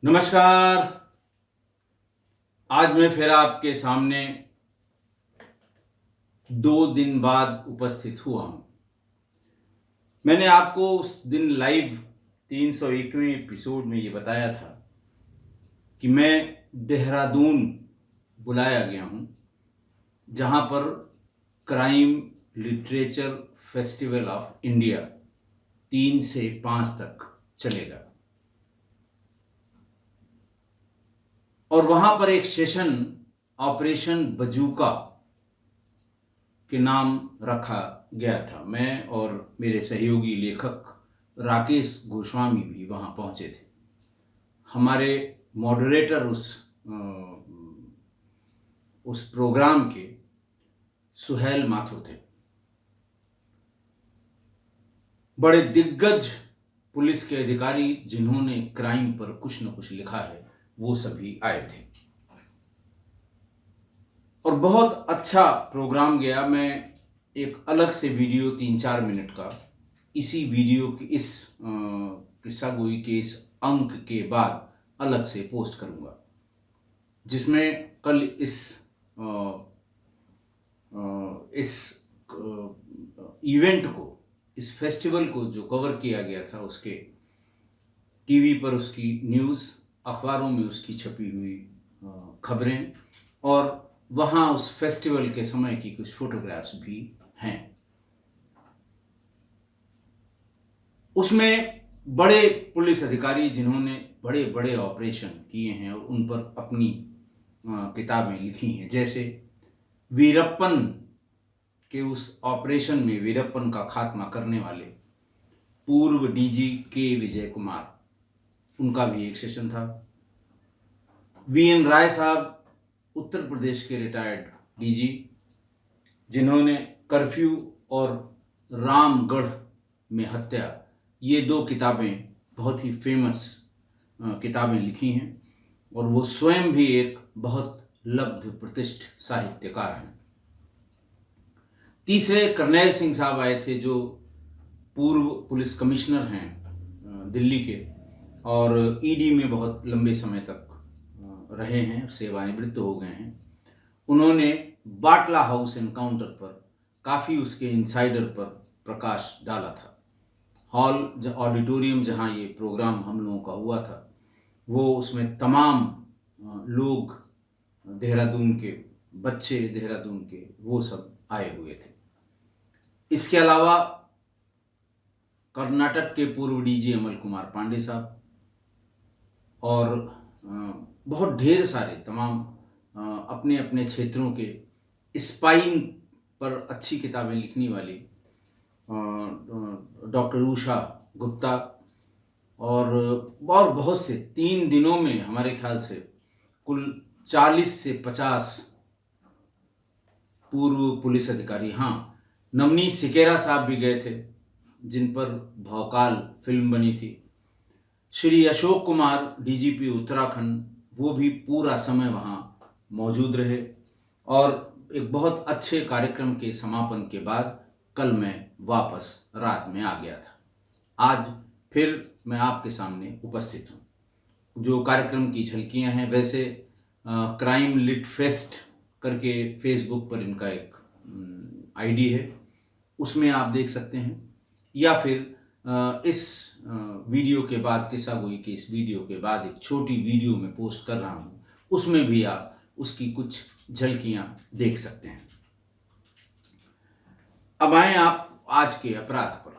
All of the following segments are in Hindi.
नमस्कार। आज मैं फिर आपके सामने 2 दिन बाद उपस्थित हुआ हूँ। मैंने आपको उस दिन लाइव 301वें एपिसोड में ये बताया था कि मैं देहरादून बुलाया गया हूँ, जहाँ पर crime literature festival of India 3 से 5 तक चलेगा। और वहाँ पर एक सेशन ऑपरेशन बजूका के नाम रखा गया था। मैं और मेरे सहयोगी लेखक राकेश गोस्वामी भी वहाँ पहुँचे थे। हमारे मॉडरेटर उस प्रोग्राम के सुहेल माथुर थे। बड़े दिग्गज पुलिस के अधिकारी जिन्होंने क्राइम पर कुछ न कुछ लिखा है, वो सभी आए थे और बहुत अच्छा प्रोग्राम गया। मैं एक अलग से वीडियो 3-4 मिनट का इसी वीडियो की इस किस्सा गोई के इस अंक के बाद अलग से पोस्ट करूंगा, जिसमें कल इस इवेंट को, इस फेस्टिवल को जो कवर किया गया था, उसके टीवी पर उसकी न्यूज़, अखबारों में उसकी छपी हुई खबरें और वहाँ उस फेस्टिवल के समय की कुछ फोटोग्राफ्स भी हैं। उसमें बड़े पुलिस अधिकारी जिन्होंने बड़े बड़े ऑपरेशन किए हैं और उन पर अपनी किताबें लिखी हैं, जैसे वीरप्पन के उस ऑपरेशन में वीरप्पन का खात्मा करने वाले पूर्व डीजी के विजय कुमार, उनका भी एक सेशन था। वीएन राय साहब, उत्तर प्रदेश के रिटायर्ड डीजी, जिन्होंने कर्फ्यू और रामगढ़ में हत्या, ये 2 किताबें बहुत ही फेमस किताबें लिखी हैं और वो स्वयं भी एक बहुत लब्ध प्रतिष्ठ साहित्यकार हैं। तीसरे कर्नैल सिंह साहब आए थे, जो पूर्व पुलिस कमिश्नर हैं दिल्ली के और ईडी में बहुत लंबे समय तक रहे हैं, सेवानिवृत्त हो गए हैं। उन्होंने बाटला हाउस एनकाउंटर पर काफ़ी उसके इनसाइडर पर प्रकाश डाला था। हॉल ऑडिटोरियम जहाँ ये प्रोग्राम हम लोगों का हुआ था, वो उसमें तमाम लोग देहरादून के, बच्चे देहरादून के, वो सब आए हुए थे। इसके अलावा कर्नाटक के पूर्व डीजी अमल कुमार पांडे साहब और बहुत ढेर सारे तमाम अपने अपने क्षेत्रों के स्पाइन पर अच्छी किताबें लिखने वाली डॉक्टर उषा गुप्ता और बहुत से 3 दिनों में हमारे ख्याल से कुल 40 से 50 पूर्व पुलिस अधिकारी, हाँ, नवनीत सिकेरा साहब भी गए थे, जिन पर भौकाल फिल्म बनी थी। श्री अशोक कुमार, डीजीपी उत्तराखंड, वो भी पूरा समय वहाँ मौजूद रहे और एक बहुत अच्छे कार्यक्रम के समापन के बाद कल मैं वापस रात में आ गया था। आज फिर मैं आपके सामने उपस्थित हूँ। जो कार्यक्रम की झलकियाँ हैं, वैसे क्राइम लिट फेस्ट करके फेसबुक पर इनका एक आईडी है, उसमें आप देख सकते हैं, या फिर इस वीडियो के बाद, किस्सा गोई के इस वीडियो के बाद एक छोटी वीडियो में पोस्ट कर रहा हूँ, उसमें भी आप उसकी कुछ झलकियाँ देख सकते हैं। अब आए आप आज के अपराध पर।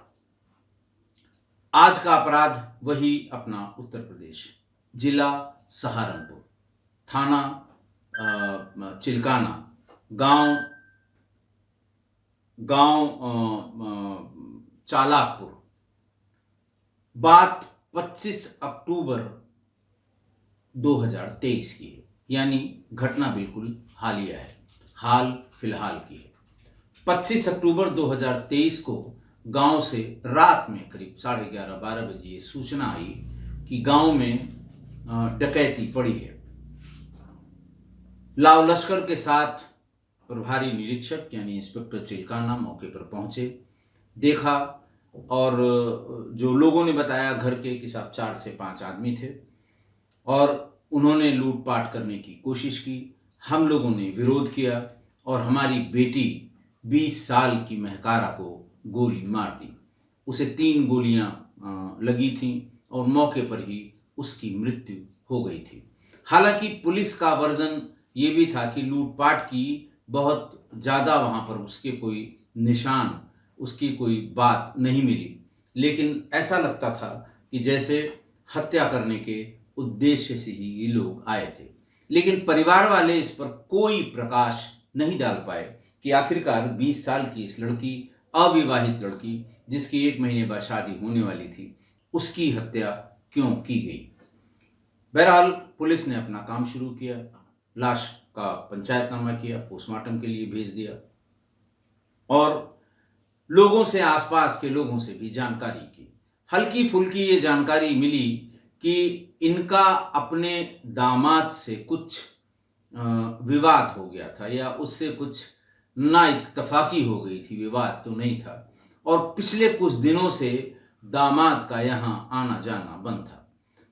आज का अपराध वही अपना उत्तर प्रदेश, जिला सहारनपुर, थाना चिल्काना, गांव चालाकपुर। बात 25 अक्टूबर 2023 की है, यानी घटना बिल्कुल हालिया है, हाल फिलहाल की है। 25 अक्टूबर 2023 को गांव से रात में करीब 11:30-12 बजे ये सूचना आई कि गांव में डकैती पड़ी है। लाव लश्कर के साथ प्रभारी निरीक्षक यानी इंस्पेक्टर चिल्काना मौके पर पहुंचे, देखा और जो लोगों ने बताया घर के कि साहब 4 से 5 आदमी थे। और उन्होंने लूटपाट करने की कोशिश की। हम लोगों ने विरोध किया और हमारी बेटी 20 साल की महकारा को गोली मार दी। उसे 3 गोलियां लगी थीं और मौके पर ही उसकी मृत्यु हो गई थी। हालांकि पुलिस का वर्जन ये भी था कि लूटपाट की बहुत ज़्यादा वहाँ पर उसके कोई निशान, उसकी कोई बात नहीं मिली, लेकिन ऐसा लगता था कि जैसे हत्या करने के उद्देश्य से ही ये लोग आए थे। लेकिन परिवार वाले इस पर कोई प्रकाश नहीं डाल पाए कि आखिरकार 20 साल की इस लड़की, अविवाहित लड़की जिसकी 1 महीने बाद शादी होने वाली थी, उसकी हत्या क्यों की गई। बहरहाल पुलिस ने अपना काम शुरू किया, लाश का पंचायतनामा किया, पोस्टमार्टम के लिए भेज दिया और लोगों से, आसपास के लोगों से भी जानकारी की। हल्की फुल्की ये जानकारी मिली कि इनका अपने दामाद से कुछ विवाद हो गया था या उससे कुछ ना इत्तफाकी हो गई थी, विवाद तो नहीं था। और पिछले कुछ दिनों से दामाद का यहाँ आना जाना बंद था।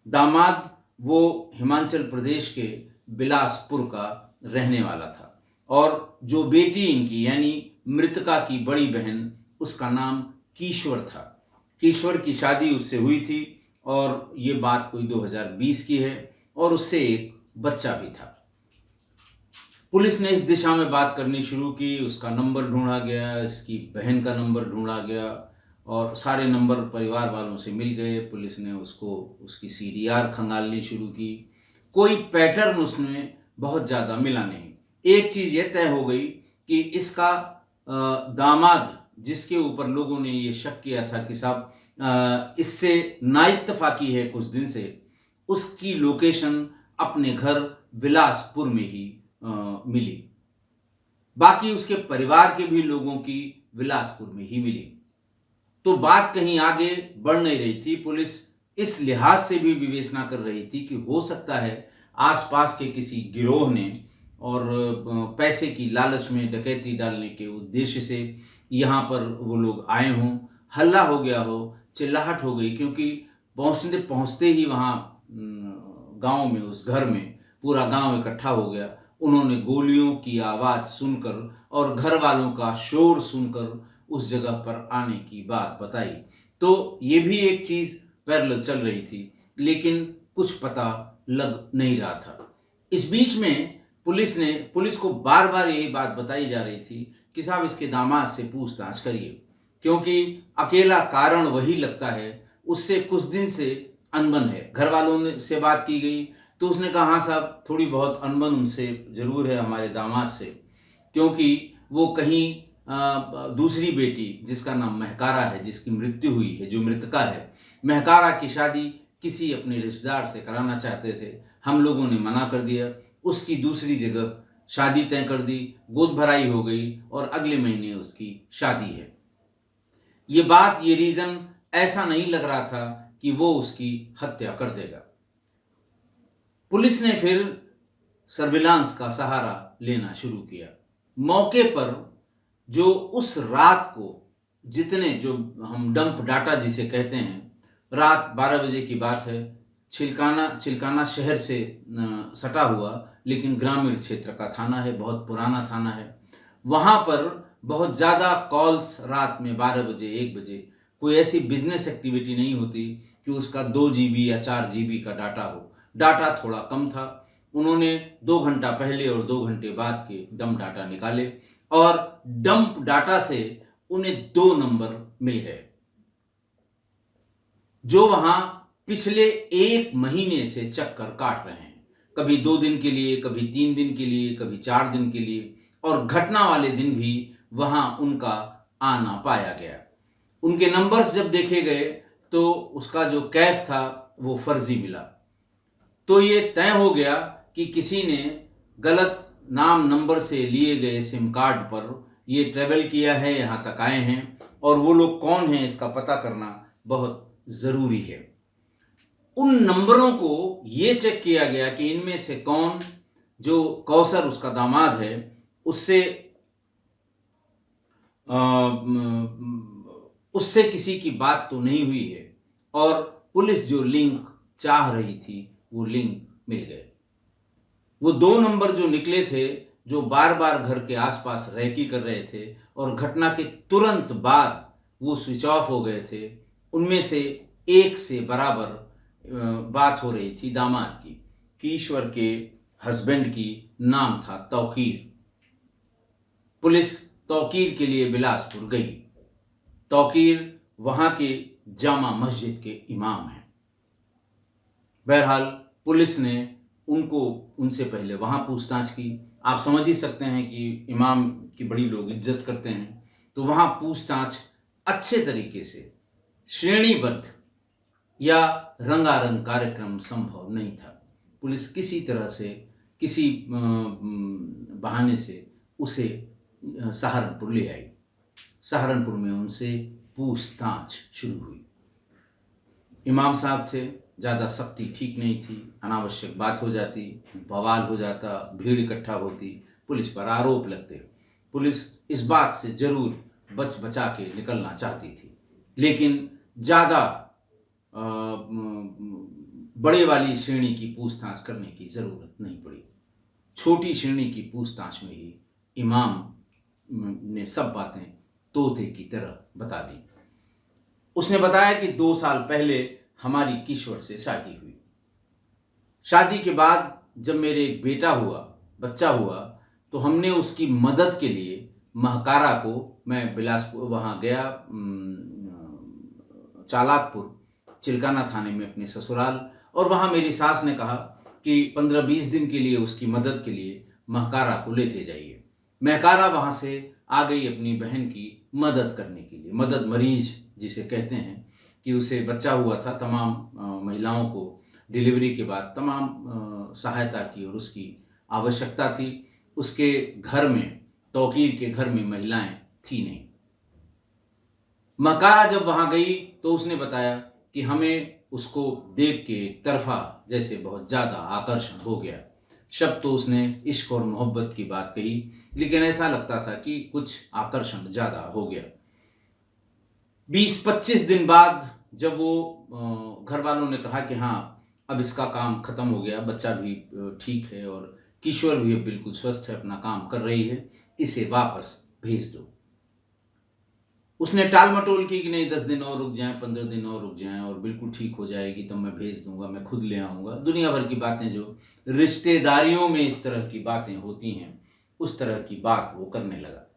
दामाद वो हिमाचल प्रदेश के बिलासपुर का रहने वाला था और जो बेटी इनकी यानी मृतका की बड़ी बहन, उसका नाम कीश्वर था। कीश्वर की शादी उससे हुई थी और ये बात कोई 2020 की है और उससे एक बच्चा भी था। पुलिस ने इस दिशा में बात करनी शुरू की, उसका नंबर ढूंढा गया, इसकी बहन का नंबर ढूंढा गया और सारे नंबर परिवार वालों से मिल गए। पुलिस ने उसको उसकी सीडीआर खंगालनी शुरू की। कोई पैटर्न उसमें बहुत ज़्यादा मिला नहीं। एक चीज़ ये तय हो गई कि इसका दामाद, जिसके ऊपर लोगों ने ये शक किया था कि साहब इससे नाइत्तफाकी है कुछ दिन से, उसकी लोकेशन अपने घर बिलासपुर में ही मिली। बाकी उसके परिवार के भी लोगों की बिलासपुर में ही मिली। तो बात कहीं आगे बढ़ नहीं रही थी। पुलिस इस लिहाज से भी विवेचना कर रही थी कि हो सकता है आसपास के किसी गिरोह ने और पैसे की लालच में डकैती डालने के उद्देश्य से यहाँ पर वो लोग आए हों, हल्ला हो गया हो, चिल्लाहट हो गई, क्योंकि पहुँचते ही वहाँ गांव में, उस घर में पूरा गांव इकट्ठा हो गया। उन्होंने गोलियों की आवाज़ सुनकर और घर वालों का शोर सुनकर उस जगह पर आने की बात बताई। तो ये भी एक चीज़ पैरेलल चल रही थी, लेकिन कुछ पता लग नहीं रहा था। इस बीच में पुलिस को बार बार यही बात बताई जा रही थी कि साहब इसके दामाद से पूछताछ करिए, क्योंकि अकेला कारण वही लगता है, उससे कुछ दिन से अनबन है। घर वालों ने से बात की गई तो उसने कहा हाँ साहब, थोड़ी बहुत अनबन उनसे ज़रूर है, हमारे दामाद से, क्योंकि वो कहीं दूसरी बेटी जिसका नाम महकारा है, जिसकी मृत्यु हुई है, जो मृतका है, महकारा की शादी किसी अपने रिश्तेदार से कराना चाहते थे। हम लोगों ने मना कर दिया, उसकी दूसरी जगह शादी तय कर दी, गोद भराई हो गई और अगले महीने उसकी शादी है। ये बात, ये रीज़न ऐसा नहीं लग रहा था कि वो उसकी हत्या कर देगा। पुलिस ने फिर सर्विलांस का सहारा लेना शुरू किया। मौके पर जो उस रात को जो हम डंप डाटा जिसे कहते हैं, रात 12 बजे की बात है, चिल्काना शहर से सटा हुआ लेकिन ग्रामीण क्षेत्र का थाना है, बहुत पुराना थाना है। वहाँ पर बहुत ज़्यादा कॉल्स रात में 12 बजे 1 बजे, कोई ऐसी बिजनेस एक्टिविटी नहीं होती कि उसका 2 GB या 4 GB का डाटा हो। डाटा थोड़ा कम था। उन्होंने 2 घंटा पहले और 2 घंटे बाद के डंप डाटा निकाले और डंप डाटा से उन्हें 2 नंबर मिल गए जो वहां पिछले 1 महीने से चक्कर काट रहे हैं। कभी 2 दिन के लिए, कभी 3 दिन के लिए, कभी 4 दिन के लिए, और घटना वाले दिन भी वहां उनका आना पाया गया। उनके नंबर्स जब देखे गए तो उसका जो कैफ था वो फर्जी मिला। तो ये तय हो गया कि किसी ने गलत नाम नंबर से लिए गए सिम कार्ड पर ये ट्रेवल किया है, यहाँ तक आए हैं, और वो लोग कौन हैं इसका पता करना बहुत ज़रूरी है। उन नंबरों को ये चेक किया गया कि इनमें से कौन, जो कौसर उसका दामाद है, उससे किसी की बात तो नहीं हुई है, और पुलिस जो लिंक चाह रही थी वो लिंक मिल गए। वो 2 नंबर जो निकले थे, जो बार बार घर के आसपास रैकी कर रहे थे और घटना के तुरंत बाद वो स्विच ऑफ हो गए थे, उनमें से एक से बराबर बात हो रही थी दामाद की, कि ईश्वर के हस्बैंड की नाम था तौकीर। पुलिस तौकीर के लिए बिलासपुर गई। तौकीर वहां के जामा मस्जिद के इमाम हैं। बहरहाल पुलिस ने उनसे पहले वहां पूछताछ की। आप समझ ही सकते हैं कि इमाम की बड़ी लोग इज्जत करते हैं, तो वहां पूछताछ अच्छे तरीके से श्रेणीबद्ध या रंगारंग कार्यक्रम संभव नहीं था। पुलिस किसी तरह से, किसी बहाने से उसे सहारनपुर ले आई। सहारनपुर में उनसे पूछताछ शुरू हुई। इमाम साहब थे, ज़्यादा सख्ती ठीक नहीं थी, अनावश्यक बात हो जाती, बवाल हो जाता, भीड़ इकट्ठा होती, पुलिस पर आरोप लगते। पुलिस इस बात से जरूर बचा के निकलना चाहती थी, लेकिन ज़्यादा बड़े वाली श्रेणी की पूछताछ करने की ज़रूरत नहीं पड़ी। छोटी श्रेणी की पूछताछ में ही इमाम ने सब बातें तोते की तरह बता दी। उसने बताया कि 2 साल पहले हमारी किश्वर से शादी हुई। शादी के बाद जब मेरे एक बच्चा हुआ, तो हमने उसकी मदद के लिए महकारा को, मैं बिलासपुर वहाँ गया, चालाकपुर चिल्काना थाने में अपने ससुराल, और वहाँ मेरी सास ने कहा कि 15-20 दिन के लिए उसकी मदद के लिए महकारा को लेते जाइए। महकारा वहाँ से आ गई अपनी बहन की मदद करने के लिए। मदद मरीज जिसे कहते हैं, कि उसे बच्चा हुआ था, तमाम महिलाओं को डिलीवरी के बाद तमाम सहायता की और उसकी आवश्यकता थी। उसके घर में, तौकीर के घर में महिलाएं थी नहीं। महकारा जब वहाँ गई तो उसने बताया कि हमें उसको देख के एक तरफा जैसे बहुत ज़्यादा आकर्षण हो गया। शब्द तो उसने इश्क और मोहब्बत की बात कही, लेकिन ऐसा लगता था कि कुछ आकर्षण ज़्यादा हो गया। 20-25 दिन बाद जब वो घर वालों ने कहा कि हाँ, अब इसका काम खत्म हो गया, बच्चा भी ठीक है और किशोर भी अब बिल्कुल स्वस्थ है, अपना काम कर रही है, इसे वापस भेज दो। उसने टाल मटोल की कि नहीं, 10 दिन और रुक जाएं, 15 दिन और रुक जाएं और बिल्कुल ठीक हो जाएगी तो मैं भेज दूंगा, मैं खुद ले आऊँगा। दुनिया भर की बातें, जो रिश्तेदारियों में इस तरह की बातें होती हैं, उस तरह की बात वो करने लगा।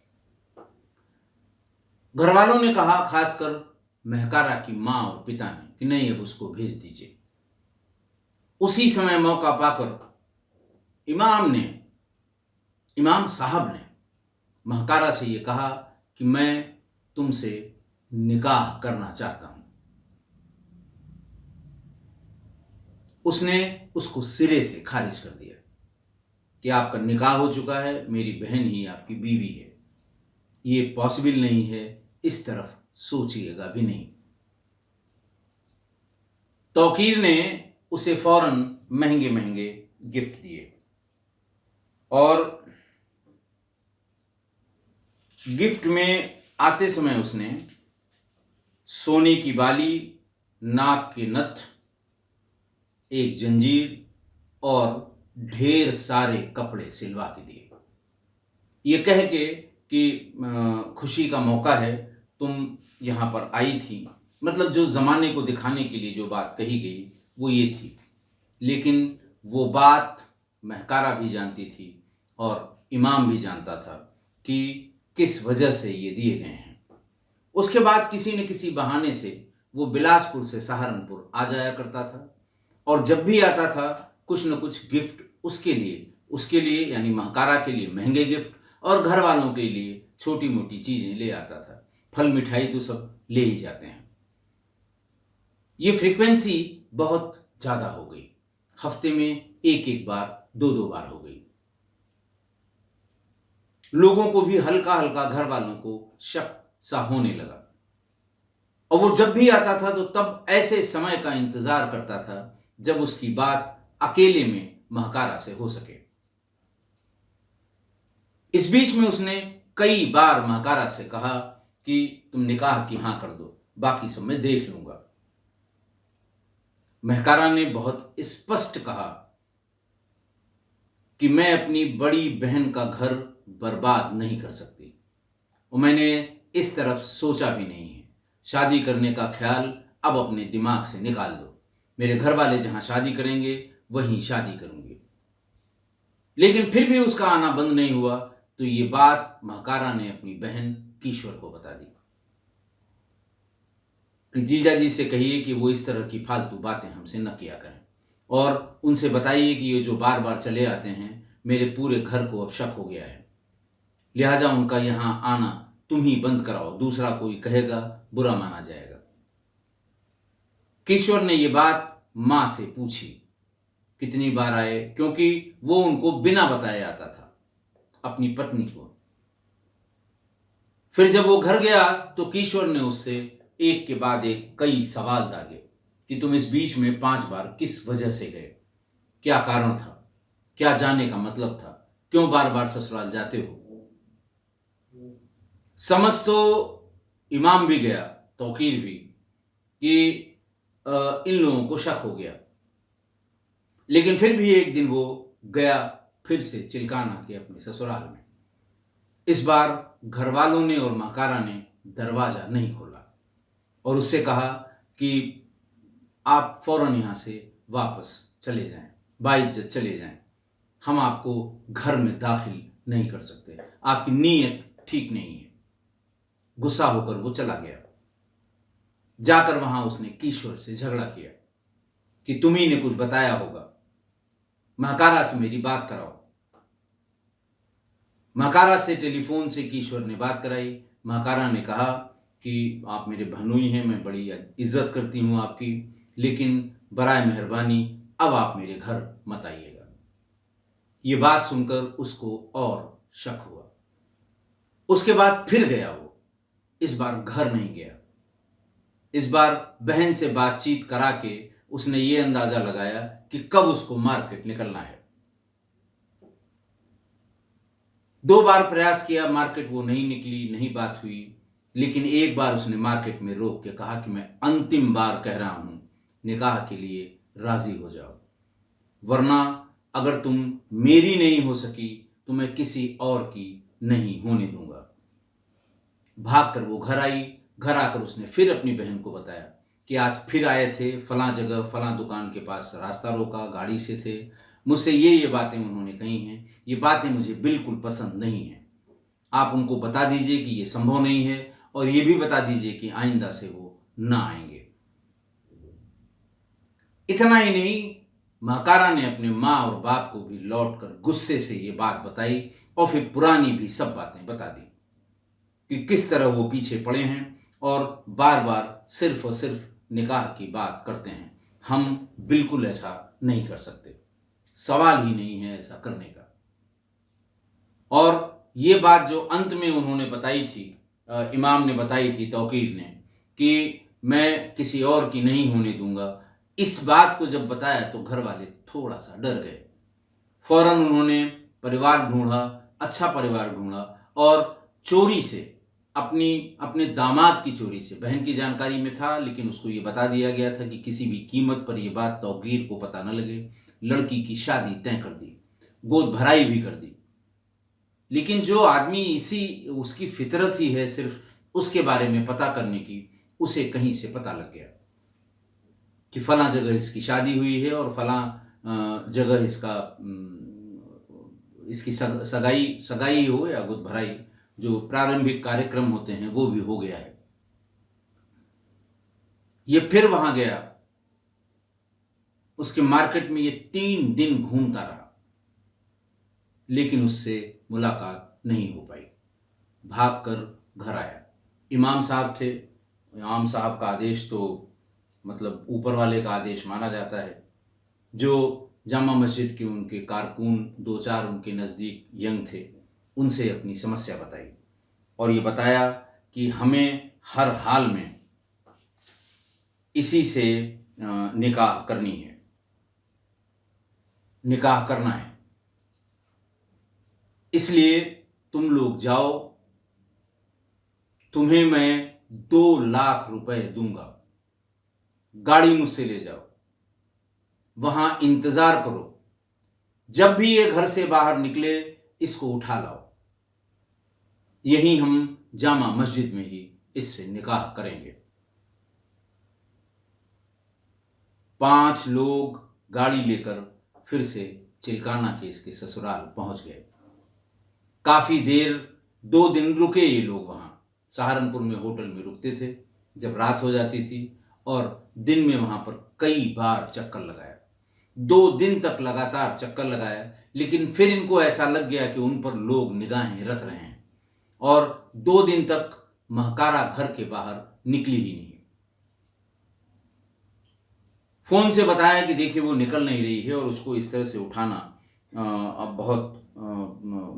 घर वालों ने कहा, खासकर महकारा की माँ और पिता ने, कि नहीं, अब उसको भेज दीजिए। उसी समय मौका पाकर इमाम साहब ने महकारा से ये कहा कि मैं तुमसे निकाह करना चाहता हूं। उसने उसको सिरे से खारिज कर दिया कि आपका निकाह हो चुका है, मेरी बहन ही आपकी बीवी है, ये पॉसिबल नहीं है, इस तरफ सोचिएगा भी नहीं। तौकीर ने उसे फौरन महंगे महंगे गिफ्ट दिए और गिफ्ट में आते समय उसने सोने की बाली, नाक के नथ, एक जंजीर और ढेर सारे कपड़े सिलवा के दिए। ये कह के कि खुशी का मौका है, तुम यहाँ पर आई थी, मतलब जो ज़माने को दिखाने के लिए जो बात कही गई वो ये थी। लेकिन वो बात महकारा भी जानती थी और इमाम भी जानता था कि किस वजह से ये दिए गए हैं। उसके बाद किसी न किसी बहाने से वो बिलासपुर से सहारनपुर आ जाया करता था और जब भी आता था कुछ न कुछ गिफ्ट उसके लिए यानी महकारा के लिए महंगे गिफ्ट और घर वालों के लिए छोटी मोटी चीज़ें ले आता था। फल मिठाई तो सब ले ही जाते हैं। ये फ्रीक्वेंसी बहुत ज़्यादा हो गई, हफ्ते में एक बार, 2 बार हो गई। लोगों को भी हल्का हल्का, घर वालों को शक सा होने लगा और वो जब भी आता था तो तब ऐसे समय का इंतजार करता था जब उसकी बात अकेले में महकारा से हो सके। इस बीच में उसने कई बार महकारा से कहा कि तुम निकाह की हाँ कर दो, बाकी सब मैं देख लूंगा। महकारा ने बहुत स्पष्ट कहा कि मैं अपनी बड़ी बहन का घर बर्बाद नहीं कर सकती और मैंने इस तरफ सोचा भी नहीं है। शादी करने का ख्याल अब अपने दिमाग से निकाल दो। मेरे घर वाले जहां शादी करेंगे वहीं शादी करूंगी। लेकिन फिर भी उसका आना बंद नहीं हुआ तो ये बात महकारा ने अपनी बहन कीश्वर को बता दी कि जीजा जी से कहिए कि वो इस तरह की फालतू बातें हमसे न किया करें और उनसे बताइए कि ये जो बार बार चले आते हैं मेरे पूरे घर को अब शक हो गया है, लिहाजा उनका यहां आना तुम ही बंद कराओ, दूसरा कोई कहेगा बुरा माना जाएगा। किशोर ने ये बात मां से पूछी कितनी बार आए, क्योंकि वो उनको बिना बताए आता था, अपनी पत्नी को। फिर जब वो घर गया तो किशोर ने उससे एक के बाद एक कई सवाल दागे कि तुम इस बीच में 5 बार किस वजह से गए, क्या कारण था, क्या जाने का मतलब था, क्यों बार बार ससुराल जाते हो। समझ तो इमाम भी गया, तौकीर भी, कि इन लोगों को शक हो गया। लेकिन फिर भी एक दिन वो गया फिर से चिल्काना के अपने ससुराल में। इस बार घर वालों ने और महकारा ने दरवाजा नहीं खोला और उससे कहा कि आप फौरन यहां से वापस चले जाएं, बाइज्जत चले जाएं, हम आपको घर में दाखिल नहीं कर सकते, आपकी नीयत ठीक नहीं है। गुस्सा होकर वो चला गया। जाकर वहां उसने किशोर से झगड़ा किया कि तुम्ही ने कुछ बताया होगा, महकारा से मेरी बात कराओ। महकारा से टेलीफोन से किशोर ने बात कराई। महकारा ने कहा कि आप मेरे भनोई हैं, मैं बड़ी इज्जत करती हूं आपकी, लेकिन बराए मेहरबानी अब आप मेरे घर मत आइएगा। ये बात सुनकर उसको और शक हुआ। उसके बाद फिर गया वो, इस बार घर नहीं गया। इस बार बहन से बातचीत करा के उसने ये अंदाजा लगाया कि कब उसको मार्केट निकलना है। 2 बार प्रयास किया, मार्केट वो नहीं निकली, नहीं बात हुई। लेकिन एक बार उसने मार्केट में रोक के कहा कि मैं अंतिम बार कह रहा हूं, निकाह के लिए राजी हो जाओ, वरना अगर तुम मेरी नहीं हो सकी तो मैं किसी और की नहीं होने दूंगा। भागकर वो घर आई। घर आकर उसने फिर अपनी बहन को बताया कि आज फिर आए थे, फलां जगह फलां दुकान के पास रास्ता रोका, गाड़ी से थे, मुझसे ये बातें उन्होंने कही हैं, ये बातें मुझे बिल्कुल पसंद नहीं हैं। आप उनको बता दीजिए कि ये संभव नहीं है और ये भी बता दीजिए कि आइंदा से वो ना आएंगे। इतना ही नहीं, महकारा ने अपने माँ और बाप को भी लौटकर गुस्से से ये बात बताई और फिर पुरानी भी सब बातें बता दी कि किस तरह वो पीछे पड़े हैं और बार बार सिर्फ और सिर्फ निकाह की बात करते हैं। हम बिल्कुल ऐसा नहीं कर सकते, सवाल ही नहीं है ऐसा करने का। और ये बात जो अंत में उन्होंने बताई थी, इमाम ने बताई थी, तौकीर ने, कि मैं किसी और की नहीं होने दूंगा, इस बात को जब बताया तो घर वाले थोड़ा सा डर गए। फौरन उन्होंने परिवार ढूंढा, अच्छा परिवार ढूंढा और चोरी से, अपने दामाद की चोरी से, बहन की जानकारी में था लेकिन उसको ये बता दिया गया था कि किसी भी कीमत पर ये बात तौकीर को पता न लगे, लड़की की शादी तय कर दी, गोद भराई भी कर दी। लेकिन जो आदमी उसकी फितरत ही है सिर्फ उसके बारे में पता करने की, उसे कहीं से पता लग गया कि फलां जगह इसकी शादी हुई है और फलां जगह इसकी सगाई हो या गोद भराई, जो प्रारंभिक कार्यक्रम होते हैं वो भी हो गया है। ये फिर वहां गया, उसके मार्केट में ये 3 दिन घूमता रहा लेकिन उससे मुलाकात नहीं हो पाई। भागकर घर आया। इमाम साहब थे। इमाम साहब का आदेश तो मतलब ऊपर वाले का आदेश माना जाता है। जो जामा मस्जिद के उनके कारकुन 2-4 उनके नज़दीक यंग थे, उनसे अपनी समस्या बताई और ये बताया कि हमें हर हाल में इसी से निकाह करना है, इसलिए तुम लोग जाओ, तुम्हें मैं 2 लाख रुपए दूंगा, गाड़ी मुझसे ले जाओ, वहां इंतजार करो, जब भी ये घर से बाहर निकले इसको उठा लाओ, यही हम जामा मस्जिद में ही इससे निकाह करेंगे। 5 लोग गाड़ी लेकर फिर से चिल्काना के इसके ससुराल पहुंच गए। काफी देर 2 दिन रुके ये लोग वहां। सहारनपुर में होटल में रुकते थे जब रात हो जाती थी, और दिन में वहां पर कई बार चक्कर लगाया। 2 दिन तक लगातार चक्कर लगाया, लेकिन फिर इनको ऐसा लग गया कि उन पर लोग निगाहें रख रहे हैं, और 2 दिन तक महकारा घर के बाहर निकली ही नहीं। फोन से बताया कि देखिए वो निकल नहीं रही है और उसको इस तरह से उठाना अब बहुत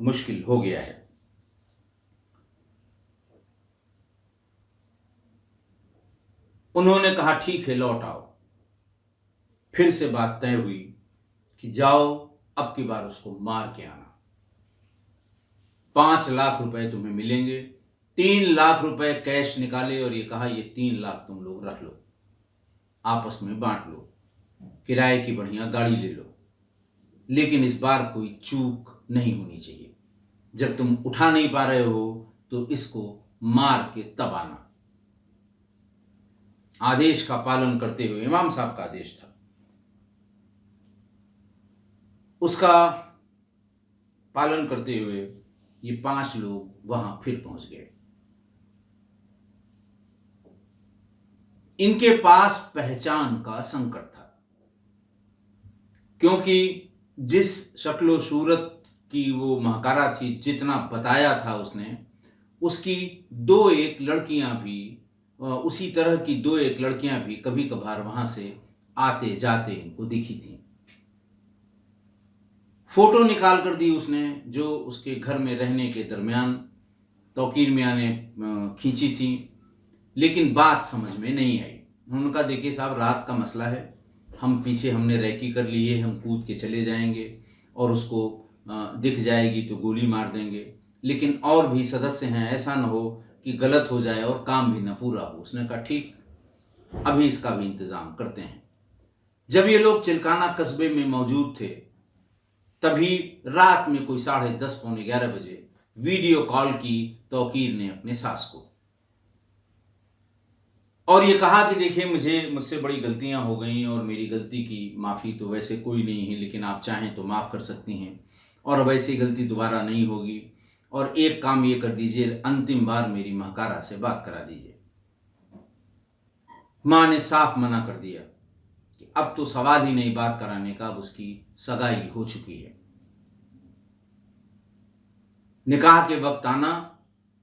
मुश्किल हो गया है। उन्होंने कहा ठीक है लौट आओ। फिर से बात तय हुई कि जाओ अब की बार उसको मार के आना, 5 लाख रुपए तुम्हें मिलेंगे। 3 लाख रुपए कैश निकाले और ये कहा ये 3 लाख तुम लोग रख लो, आपस में बांट लो, किराए की बढ़िया गाड़ी ले लो, लेकिन इस बार कोई चूक नहीं होनी चाहिए। जब तुम उठा नहीं पा रहे हो तो इसको मार के तब आना। आदेश का पालन करते हुए, इमाम साहब का आदेश था, उसका पालन करते हुए ये 5 लोग वहां फिर पहुंच गए। इनके पास पहचान का संकट था, क्योंकि जिस शक्लो सूरत की वो महकारा थी, जितना बताया था उसने, उसकी 2-1 लड़कियां भी, उसी तरह की 2-1 लड़कियां भी कभी कभार वहां से आते जाते इनको दिखी थी। फोटो निकाल कर दी उसने, जो उसके घर में रहने के दरमियान तौकीर मियां ने खींची थी, लेकिन बात समझ में नहीं आई। उन्होंने कहा देखिए साहब, रात का मसला है, हम पीछे हमने रैकी कर ली है, हम कूद के चले जाएंगे और उसको दिख जाएगी तो गोली मार देंगे, लेकिन और भी सदस्य हैं, ऐसा न हो कि गलत हो जाए और काम भी न पूरा हो। उसने कहा ठीक, अभी इसका भी इंतजाम करते हैं। जब ये लोग चिल्काना कस्बे में मौजूद थे, तभी रात में कोई 10:30 पौने 11 बजे वीडियो कॉल की तौकीर ने अपने सास को, और ये कहा कि देखिए मुझसे बड़ी गलतियां हो गई और मेरी गलती की माफ़ी तो वैसे कोई नहीं है, लेकिन आप चाहें तो माफ़ कर सकती हैं और अब ऐसी गलती दोबारा नहीं होगी, और एक काम ये कर दीजिए, अंतिम बार मेरी महकारा से बात करा दीजिए। माँ ने साफ मना कर दिया कि अब तो सवाल ही नहीं बात कराने का, अब उसकी सगाई हो चुकी है, निकाह के वक्त आना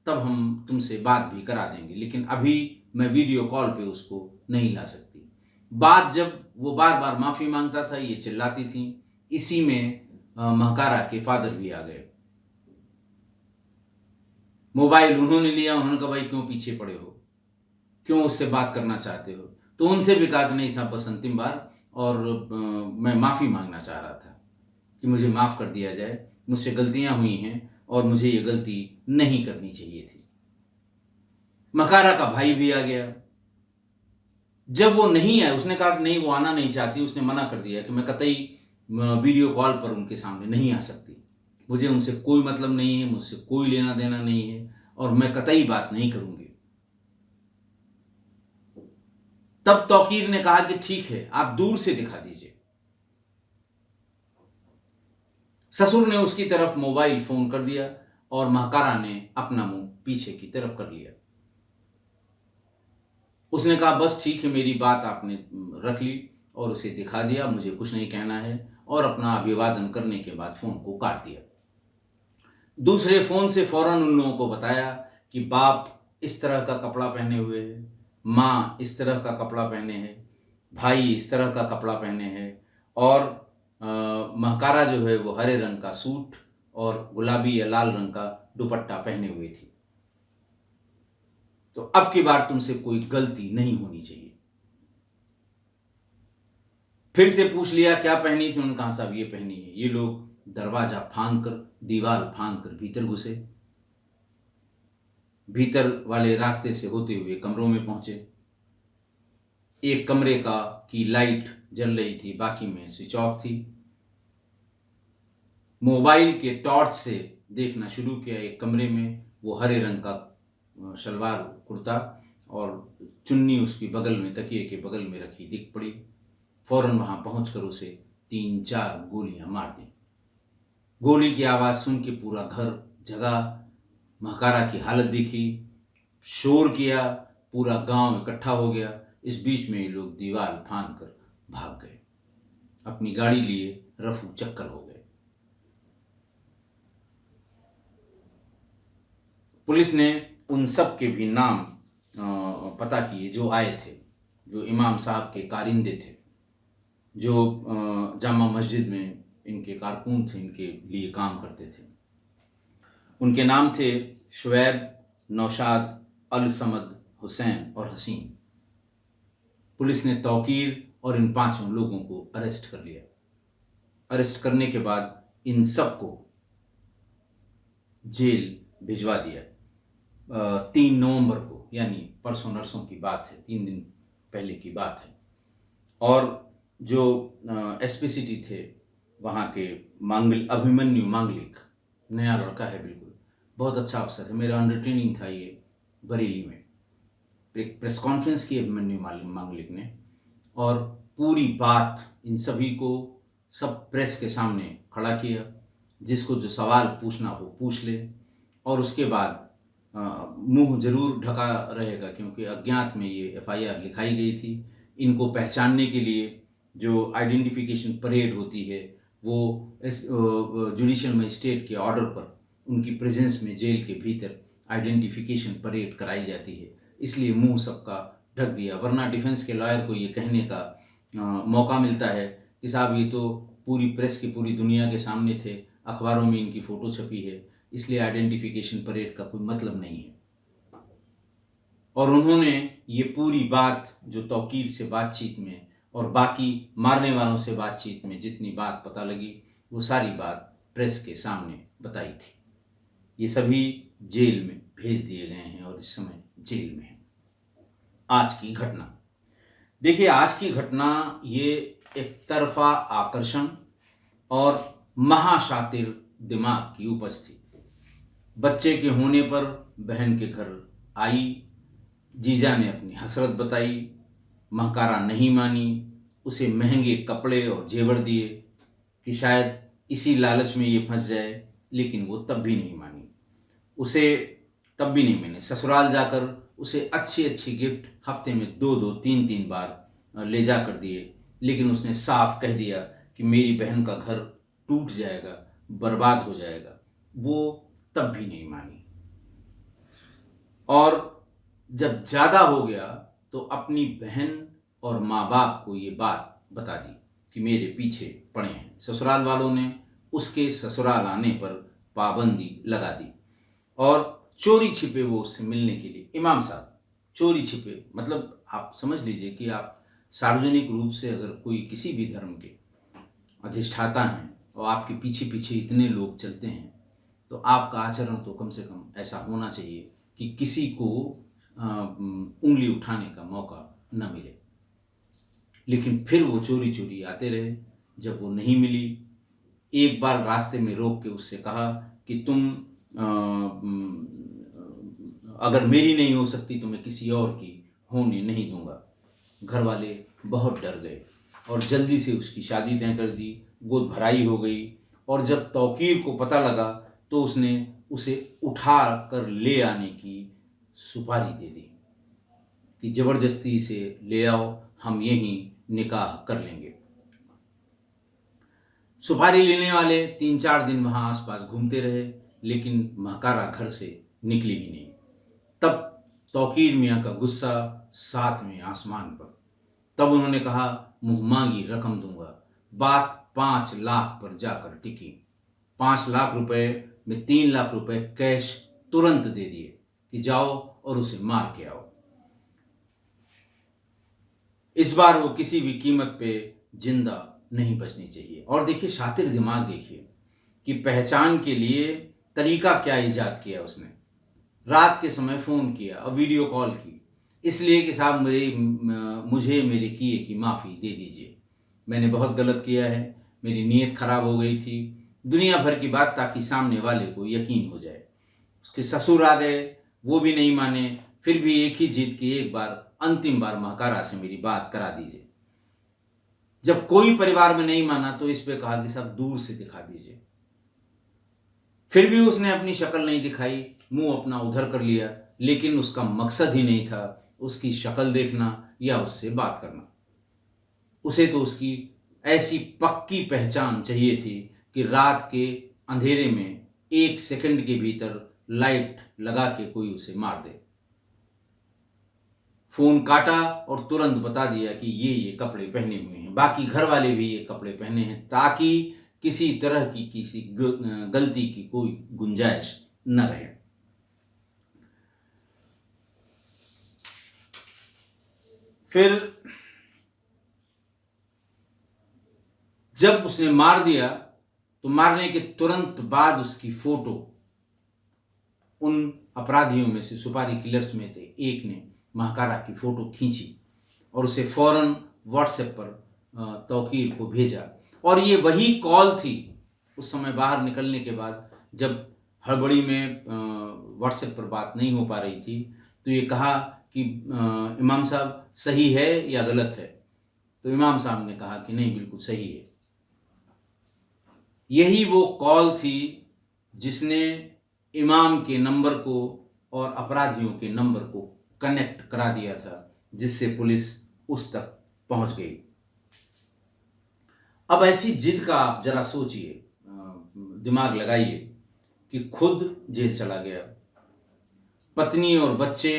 तब हम तुमसे बात भी करा देंगे, लेकिन अभी मैं वीडियो कॉल पे उसको नहीं ला सकती। बात जब वो बार बार माफ़ी मांगता था, ये चिल्लाती थी। इसी में महकारा के फादर भी आ गए। मोबाइल उन्होंने लिया, उन्होंने कहा भाई क्यों पीछे पड़े हो, क्यों उससे बात करना चाहते हो? तो उनसे भी कहा कि नहीं साहब, बस अंतिम बार, और मैं माफ़ी मांगना चाह रहा था कि मुझे माफ़ कर दिया जाए, मुझसे गलतियां हुई हैं और मुझे ये गलती नहीं करनी चाहिए थी। मकारा का भाई भी आ गया। जब वो नहीं आया, उसने कहा कि नहीं वो आना नहीं चाहती, उसने मना कर दिया कि मैं कतई वीडियो कॉल पर उनके सामने नहीं आ सकती, मुझे उनसे कोई मतलब नहीं है, मुझसे कोई लेना देना नहीं है और मैं कतई बात नहीं करूंगी। तब तौकीर ने कहा कि ठीक है, आप दूर से दिखा दीजिए। ससुर ने उसकी तरफ मोबाइल फोन कर दिया और महकारा ने अपना मुंह पीछे की तरफ कर लिया। उसने कहा बस ठीक है, मेरी बात आपने रख ली, और उसे दिखा दिया, मुझे कुछ नहीं कहना है, और अपना अभिवादन करने के बाद फोन को काट दिया। दूसरे फोन से फौरन उन लोगों को बताया कि बाप इस तरह का कपड़ा पहने हुए है, माँ इस तरह का कपड़ा पहने हैं, भाई इस तरह का कपड़ा पहने हैं, और महकारा जो है वो हरे रंग का सूट और गुलाबी या लाल रंग का दुपट्टा पहने हुई थी। तो अब की बार तुमसे कोई गलती नहीं होनी चाहिए। फिर से पूछ लिया क्या पहनी थी, उन्होंने कहा साहब ये पहनी है। ये लोग दरवाजा फांद कर, दीवार फांद कर भीतर घुसे, भीतर वाले रास्ते से होते हुए कमरों में पहुंचे। एक कमरे की लाइट जल रही थी, बाकी में स्विच ऑफ थी। मोबाइल के टॉर्च से देखना शुरू किया। एक कमरे में वो हरे रंग का शलवार कुर्ता और चुन्नी उसकी बगल में, तकिए के बगल में रखी दिख पड़ी। फौरन वहां पहुंचकर उसे 3-4 गोलियां मार दी। गोली की आवाज सुन के पूरा घर जगा। महकारा की हालत देखी, शोर किया, पूरा गांव इकट्ठा हो गया। इस बीच में ये लोग दीवार फांद कर भाग गए, अपनी गाड़ी लिए रफू चक्कर हो गए। पुलिस ने उन सब के भी नाम पता किए जो आए थे, जो इमाम साहब के कारिंदे थे, जो जामा मस्जिद में इनके कारकुन थे, इनके लिए काम करते थे। उनके नाम थे शुएब, नौशाद, अल समद, हुसैन और हसीन। पुलिस ने तौकीर और इन 5 लोगों को अरेस्ट कर लिया। अरेस्ट करने के बाद इन सबको जेल भिजवा दिया। 3 नवंबर को, यानी परसों नरसों की बात है, 3 दिन पहले की बात है। और जो एसपीसीटी थे वहाँ के अभिमन्यु मांगलिक, नया लड़का है, बिल्कुल बहुत अच्छा अफसर है, मेरा अंडर ट्रेनिंग था ये बरेली में। एक प्रेस कॉन्फ्रेंस की अभिमन्यु मांगलिक ने, और पूरी बात इन सभी को सब प्रेस के सामने खड़ा किया। जिसको जो सवाल पूछना हो पूछ ले, और उसके बाद मुंह जरूर ढका रहेगा क्योंकि अज्ञात में ये एफआईआर लिखाई गई थी। इनको पहचानने के लिए जो आइडेंटिफिकेशन परेड होती है वो जुडिशियल मजिस्ट्रेट के ऑर्डर पर उनकी प्रेजेंस में जेल के भीतर आइडेंटिफिकेशन परेड कराई जाती है। इसलिए मुंह सबका ढक दिया, वरना डिफेंस के लॉयर को ये कहने का मौका मिलता है कि साहब ये तो पूरी प्रेस की पूरी दुनिया के सामने थे, अखबारों में इनकी फ़ोटो छपी है, इसलिए आइडेंटिफिकेशन परेड का कोई मतलब नहीं है। और उन्होंने ये पूरी बात जो तौकीर से बातचीत में और बाकी मारने वालों से बातचीत में जितनी बात पता लगी वो सारी बात प्रेस के सामने बताई थी। ये सभी जेल में भेज दिए गए हैं और इस समय जेल में हैं। आज की घटना देखिए, आज की घटना ये एक तरफा आकर्षण और महाशातिर दिमाग की उपज थी। बच्चे के होने पर बहन के घर आई, जीजा ने अपनी हसरत बताई, महकारा नहीं मानी, उसे महंगे कपड़े और जेवर दिए कि शायद इसी लालच में ये फंस जाए, लेकिन वो तब भी नहीं मानी। उसे तब भी नहीं मैंने ससुराल जाकर उसे अच्छी अच्छी गिफ्ट हफ्ते में 2-2, 3-3 बार ले जा कर दिए, लेकिन उसने साफ कह दिया कि मेरी बहन का घर टूट जाएगा, बर्बाद हो जाएगा। वो तब भी नहीं मानी। और जब ज़्यादा हो गया तो अपनी बहन और माँ बाप को ये बात बता दी कि मेरे पीछे पड़े हैं। ससुराल वालों ने उसके ससुराल आने पर पाबंदी लगा दी और चोरी छिपे वो उससे मिलने के लिए, इमाम साहब चोरी छिपे, मतलब आप समझ लीजिए कि आप सार्वजनिक रूप से अगर कोई किसी भी धर्म के अधिष्ठाता हैं और आपके पीछे पीछे इतने लोग चलते हैं तो आपका आचरण तो कम से कम ऐसा होना चाहिए कि किसी को उंगली उठाने का मौका न मिले। लेकिन फिर वो चोरी चोरी आते रहे। जब वो नहीं मिली, एक बार रास्ते में रोक के उससे कहा कि तुम अगर मेरी नहीं हो सकती तो मैं किसी और की होने नहीं दूंगा। घर वाले बहुत डर गए और जल्दी से उसकी शादी तय कर दी। गोद भराई हो गई और जब तौकीर को पता लगा तो उसने उसे उठा कर ले आने की सुपारी दे दी कि जबरदस्ती से ले आओ, हम यहीं निकाह कर लेंगे। सुपारी लेने वाले 3-4 दिन वहां आसपास घूमते रहे, लेकिन महकारा घर से निकली ही नहीं। तब तौकीर मियाँ का गुस्सा 7वें आसमान पर। तब उन्होंने कहा मुंह मांगी रकम दूंगा। बात 5 लाख पर जाकर टिकी। 5 लाख रुपए में 3 लाख रुपए कैश तुरंत दे दिए कि जाओ और उसे मार के आओ। इस बार वो किसी भी कीमत पे जिंदा नहीं बचनी चाहिए। और देखिए शातिर दिमाग, देखिए कि पहचान के लिए तरीका क्या इजाद किया उसने। रात के समय फोन किया और वीडियो कॉल की। इसलिए कि साहब मुझे मेरे किए की माफ़ी दे दीजिए। मैंने बहुत गलत किया है, मेरी नीयत खराब हो गई थी। दुनिया भर की बात ताकि सामने वाले को यकीन हो जाए। उसके ससुर आ गए, वो भी नहीं माने। फिर भी एक ही जिद की, एक बार अंतिम बार महाकारा से मेरी बात करा दीजिए। जब कोई परिवार में नहीं माना तो इस पे कहा कि साहब दूर से दिखा दीजिए। फिर भी उसने अपनी शक्ल नहीं दिखाई, मुंह अपना उधर कर लिया, लेकिन उसका मकसद ही नहीं था उसकी शक्ल देखना या उससे बात करना। उसे तो उसकी ऐसी पक्की पहचान चाहिए थी कि रात के अंधेरे में 1 सेकंड के भीतर लाइट लगा के कोई उसे मार दे। फोन काटा और तुरंत बता दिया कि ये कपड़े पहने हुए हैं, बाकी घर वाले भी ये कपड़े पहने हैं, ताकि किसी तरह की किसी गलती की कोई गुंजाइश न रहे। फिर जब उसने मार दिया तो मारने के तुरंत बाद उसकी फोटो उन अपराधियों में से, सुपारी किलर्स में थे, एक ने महाकारा की फोटो खींची और उसे फौरन व्हाट्सएप पर तौकीर को भेजा। और ये वही कॉल थी उस समय बाहर निकलने के बाद, जब हड़बड़ी में व्हाट्सएप पर बात नहीं हो पा रही थी, तो ये कहा कि इमाम साहब सही है या गलत है। तो इमाम साहब ने कहा कि नहीं, बिल्कुल सही है। यही वो कॉल थी जिसने इमाम के नंबर को और अपराधियों के नंबर को कनेक्ट करा दिया था, जिससे पुलिस उस तक पहुंच गई। अब ऐसी जिद का आप जरा सोचिए, दिमाग लगाइए कि खुद जेल चला गया, पत्नी और बच्चे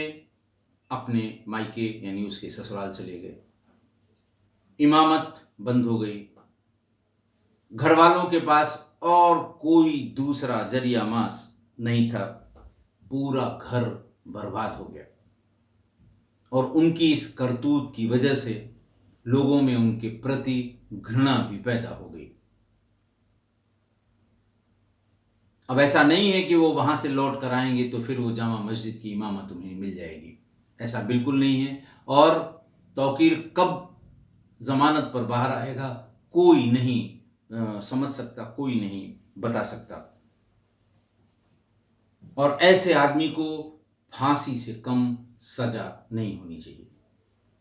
अपने मायके यानी उसके ससुराल चले गए, इमामत बंद हो गई, घर वालों के पास और कोई दूसरा जरिया मास नहीं था, पूरा घर बर्बाद हो गया। और उनकी इस करतूत की वजह से लोगों में उनके प्रति घृणा भी पैदा हो गई। अब ऐसा नहीं है कि वो वहां से लौट कर आएंगे तो फिर वो जामा मस्जिद की इमामत उन्हें मिल जाएगी, ऐसा बिल्कुल नहीं है। और तौकीर कब जमानत पर बाहर आएगा कोई नहीं समझ सकता, कोई नहीं बता सकता। और ऐसे आदमी को फांसी से कम सजा नहीं होनी चाहिए,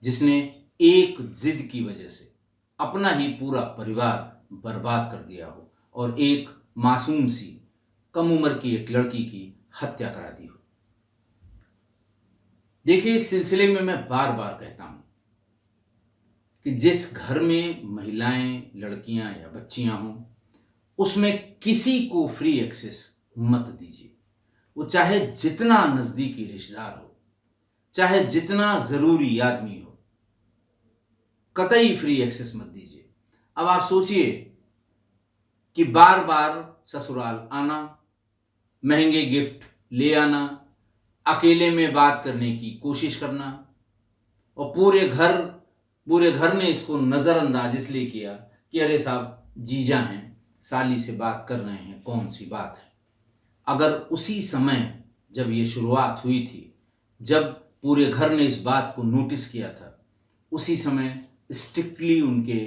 जिसने एक जिद की वजह से अपना ही पूरा परिवार बर्बाद कर दिया हो और एक मासूम सी कम उम्र की एक लड़की की हत्या करा दी हो। देखिए, इस सिलसिले में मैं बार बार कहता हूं कि जिस घर में महिलाएं, लड़कियां या बच्चियां हों, उसमें किसी को फ्री एक्सेस मत दीजिए। वो चाहे जितना नजदीकी रिश्तेदार हो, चाहे जितना जरूरी आदमी हो, कतई फ्री एक्सेस मत दीजिए। अब आप सोचिए कि बार बार ससुराल आना, महंगे गिफ्ट ले आना, अकेले में बात करने की कोशिश करना, और पूरे घर ने इसको नजरअंदाज इसलिए किया कि अरे साहब जीजा हैं, साली से बात कर रहे हैं, कौन सी बात है। अगर उसी समय जब ये शुरुआत हुई थी, जब पूरे घर ने इस बात को नोटिस किया था, उसी समय स्ट्रिक्टली उनके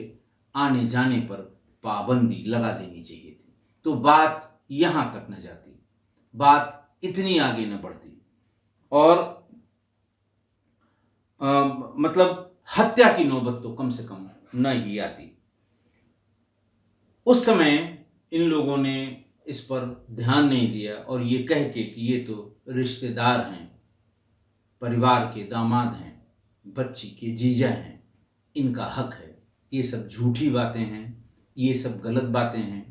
आने जाने पर पाबंदी लगा देनी चाहिए थी, तो बात यहां तक न जाती, बात इतनी आगे न बढ़ती, और मतलब हत्या की नौबत तो कम से कम न ही आती। उस समय इन लोगों ने इस पर ध्यान नहीं दिया और ये कह के कि ये तो रिश्तेदार हैं, परिवार के दामाद हैं, बच्ची के जीजा हैं, इनका हक है, ये सब झूठी बातें हैं, ये सब गलत बातें हैं।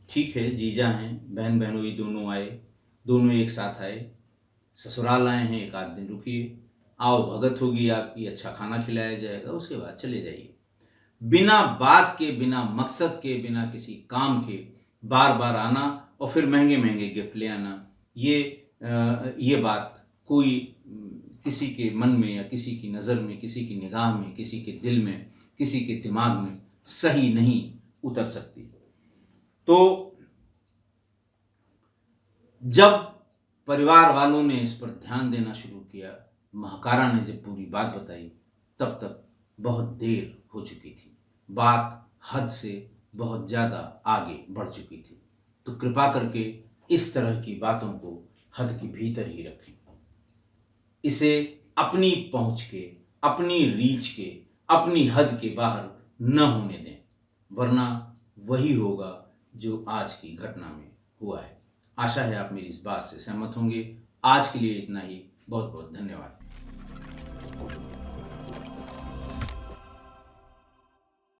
ठीक है, जीजा हैं, बहन बहनोई दोनों आए, दोनों एक साथ आए, ससुराल आए हैं, एक आध दिन रुकिए, आओ भगत होगी आपकी, अच्छा खाना खिलाया जाएगा, उसके बाद चले जाइए। बिना बात के, बिना मकसद के, बिना किसी काम के बार बार आना और फिर महंगे महंगे गिफ्ट ले आना, ये बात कोई किसी के मन में या किसी की नज़र में, किसी की निगाह में, किसी के दिल में, किसी के दिमाग में सही नहीं उतर सकती। तो जब परिवार वालों ने इस पर ध्यान देना शुरू किया महाकारा ने जब पूरी बात बताई तब तक बहुत देर हो चुकी थी। बात हद से बहुत ज़्यादा आगे बढ़ चुकी थी। तो कृपा करके इस तरह की बातों को हद के भीतर ही रखें। इसे अपनी पहुंच के, अपनी रीच के, अपनी हद के बाहर न होने दें, वरना वही होगा जो आज की घटना में हुआ है। आशा है आप मेरी इस बात से सहमत होंगे। आज के लिए इतना ही। बहुत बहुत धन्यवाद।